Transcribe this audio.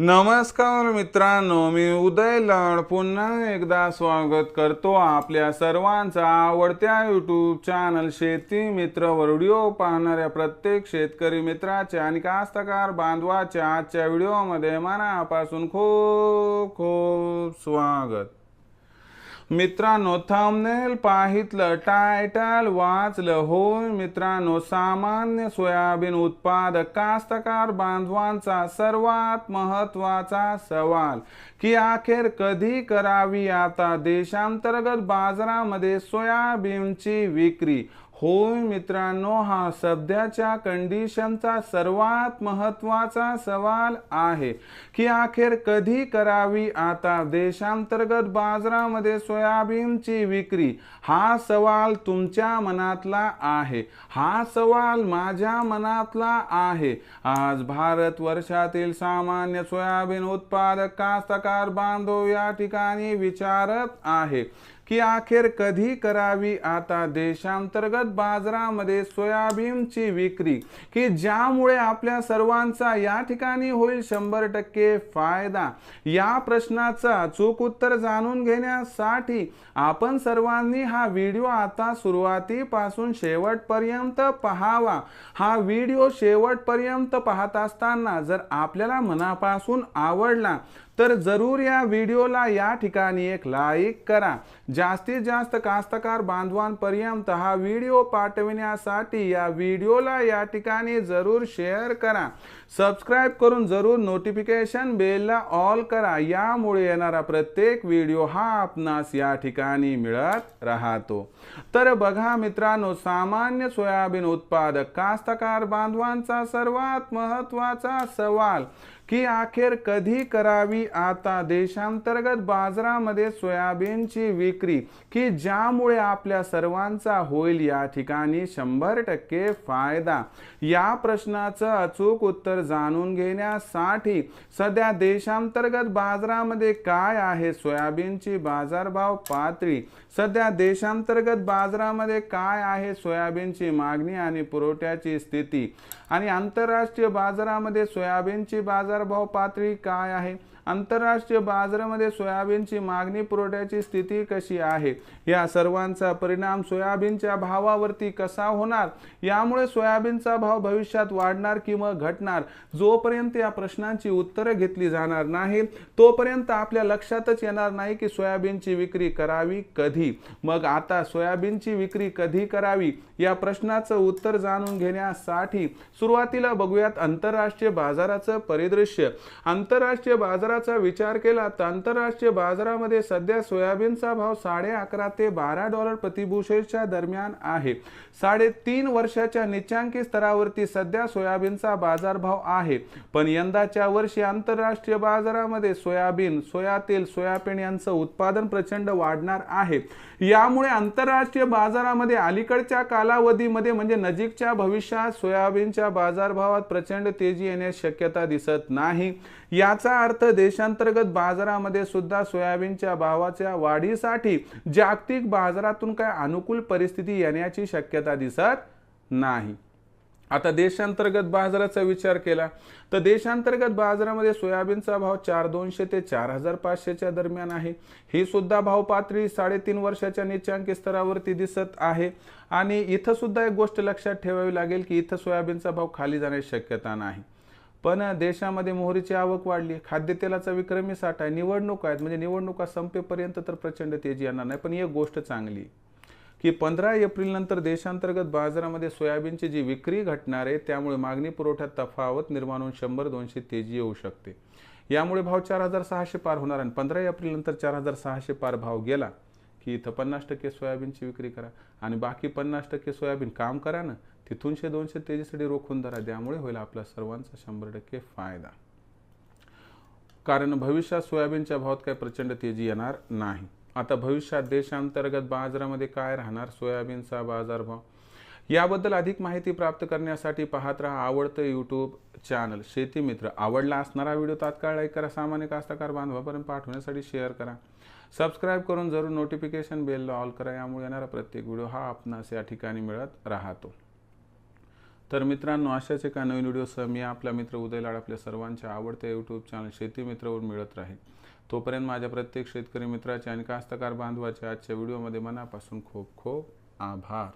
नमस्कार मित्रांनो, मी उदय लाड पुन्हा एकदा स्वागत करतो आपल्या सर्वांचा आवडत्या यूट्यूब चॅनल शेती मित्र वर व्हिडिओ पाहणाऱ्या प्रत्येक शेतकरी मित्राचे आणि कास्तकार बांधवाच्या आजच्या व्हिडिओमध्ये मनापासून खूप खूप स्वागत। मित्रांनो, थंबनेल पाहितलं, टायटल वाचलं, होय मित्रांनो, सामान्य सोयाबीन उत्पादक कास्तकार बांधवांचा सर्वात महत्त्वाचा सवाल की अखेर कधी करावी आता देशांतर्गत बाजारामध्ये सोयाबीनची विक्री। होय मित्रांनो, हा सध्याच्या कंडिशनचा सर्वात महत्त्वाचा सवाल आहे की अखेर कधी करावी आता देशांतर्गत बाजारामध्ये सोयाबीनची विक्री। हा सवाल तुमच्या मनातला आहे, हा सवाल माझ्या मनातला आहे। आज भारत वर्षातील सामान्य सोयाबीन उत्पादक कास्तकार बांधव या ठिकाणी विचारत आहे की अखेर कधी करावी आता देशांतर्गत बाजारामध्ये सोयाबीनची विक्री, की ज्यामुळे आपल्या सर्वांचा या ठिकाणी होईल 100% फायदा। या प्रश्नाचं अचूक उत्तर जाणून घेण्यासाठी आपण सर्वांनी हा व्हिडिओ आता सुरुवातीपासून शेवटपर्यंत पाहावा। हा व्हिडिओ शेवटपर्यंत पाहत असताना जर आपल्याला मनापासून आवडला तर जरूर या व्हिडिओला या ठिकाणी एक लाईक करा। जास्तीत जास्त कास्तकार बांधवांपर्यंत हा व्हिडिओ पाठविण्यासाठी या व्हिडिओला या ठिकाणी जरूर शेअर करा। सबस्क्राइब करून जरूर नोटिफिकेशन बेलला ऑल करा, यामुळे येणारा प्रत्येक व्हिडिओ हा आपणास या ठिकाणी मिळत राहतो। तर बघा मित्रांनो, सामान्य सोयाबीन उत्पादक कास्तकार बांधवांचा सर्वात महत्त्वाचा सवाल की अखेर कधी करावी आता देशांतर्गत बाजारामध्ये सोयाबीनची विक्री, की ज्यामुळे आपल्या सर्वांचा होईल या ठिकाणी 100% फायदा। या प्रश्नाचं अचूक उत्तर जाणून घेण्यासाठी सध्या देशांतर्गत बाजारामध्ये काय आहे सोयाबीनची बाजारभाव पातळी, सध्या देशांतर्गत बाजारामध्ये काय आहे सोयाबीनची मागणी आणि पुरवठ्याची स्थिती, आणि आंतरराष्ट्रीय बाजारामध्ये सोयाबीनची बाजारभाव पातळी काय आहे, आंतरराष्ट्रीय बाजारामध्ये सोयाबीनची मागणी पुरवठ्याची स्थिती कशी आहे, या सर्वांचा परिणाम सोयाबीनच्या भावावरती कसा होणार, यामुळे सोयाबीनचा भाव भविष्यात वाढणार किंवा घटणार, जोपर्यंत या प्रश्नांची उत्तरे घेतली जाणार नाही तोपर्यंत आपल्या लक्षातच येणार नाही की सोयाबीनची विक्री करावी कधी। मग आता सोयाबीनची विक्री कधी करावी या प्रश्नाचं उत्तर जाणून घेण्यासाठी सुरुवातीला बघूयात आंतरराष्ट्रीय बाजाराचं परिदृश्य। आंतरराष्ट्रीय बाजाराचा विचार केला तर आंतरराष्ट्रीय बाजारामध्ये सध्या सोयाबीनचा भाव $11.5 ते $12 प्रतिबुशेलच्या दरम्यान आहे। 3.5 वर्षाच्या निच्चांकी स्तरावरती सध्या सोयाबीनचा बाजारभाव आहे। पण यंदाच्या वर्षी आंतरराष्ट्रीय बाजारामध्ये सोयाबीन, सोयातेल, सोयाबीन यांचं उत्पादन प्रचंड वाढणार आहे। यामुळे आंतरराष्ट्रीय बाजारामध्ये अलीकडच्या कालावधीमध्ये म्हणजे नजीकच्या भविष्यात सोयाबीनच्या बाजारभावात प्रचंड तेजी येण्याची शक्यता दिसत नाही। याचा अर्थ देशांतर्गत बाजारामध्ये सुद्धा सोयाबीनच्या भावाच्या वाढीसाठी जागतिक बाजारातून काय अनुकूल परिस्थिती येण्याची शक्यता दिसत नाही। आता देशांतर्गत बाजाराचा विचार केला तर देशांतर्गत बाजारामध्ये सोयाबीनचा भाव 4,200 ते 4,500 च्या दरम्यान आहे। ही सुद्धा भाव पातळी 3.5 वर्षाच्या निच्चांकी स्तरावरती दिसत आहे। आणि इथं सुद्धा एक गोष्ट लक्षात ठेवावी लागेल की इथं सोयाबीनचा भाव खाली जाण्याची शक्यता नाही। पण देशामध्ये मोहरीची आवक वाढली, खाद्यतेलाचा विक्रमी साठा आहे, निवडणूक आहेत, म्हणजे निवडणुका संपेपर्यंत तर प्रचंड तेजी येणार नाही। पण एक गोष्ट चांगली की 15 एप्रिल नंतर देशांतर्गत बाजारामध्ये सोयाबीनची जी विक्री घटणार आहे त्यामुळे मागणी पुरवठ्यात तफावत निर्माण होऊन 100-200 तेजी येऊ शकते। यामुळे भाव 4,600 पार होणार आणि 15 एप्रिल नंतर 4,600 पार भाव गेला की इथं 50% सोयाबीनची विक्री करा आणि बाकी 50% सोयाबीन काम करा ना, तिथून 100-200 तेजीसाठी रोखून धरा, त्यामुळे होईल आपला सर्वांचा 100% फायदा। कारण भविष्यात सोयाबीनच्या भावात काही प्रचंड तेजी येणार नाही। आता भविष्यात देशांतर्गत बाजारामध्ये काय राहणार सोयाबीनचा बाजारभाव, याबद्दल अधिक माहिती प्राप्त करण्यासाठी पाहत रहा आवडतं यूट्यूब चॅनल शेती मित्र। आवडला असणारा व्हिडिओ तात्काळ लाईक करा, सामान्य कास्तकार बांधवांपर्यंत पाठवण्यासाठी शेअर करा, सबस्क्राइब करून जरूर नोटिफिकेशन बेलला ऑल करा, यामुळे येणारा प्रत्येक व्हिडिओ हा आपणास या ठिकाणी मिळत राहतो। तर मित्रांनो, अशाच एका नवीन व्हिडिओसह मी आपला मित्र उदय लाड आपल्या सर्वांच्या आवडत्या यूट्यूब चॅनल शेती मित्रवर मिळत राहील. तोपर्यंत माझ्या प्रत्येक शेतकरी मित्राचे आणि कास्तकार बांधवाचे आजच्या व्हिडिओमध्ये मनापासून खूप खूप आभार.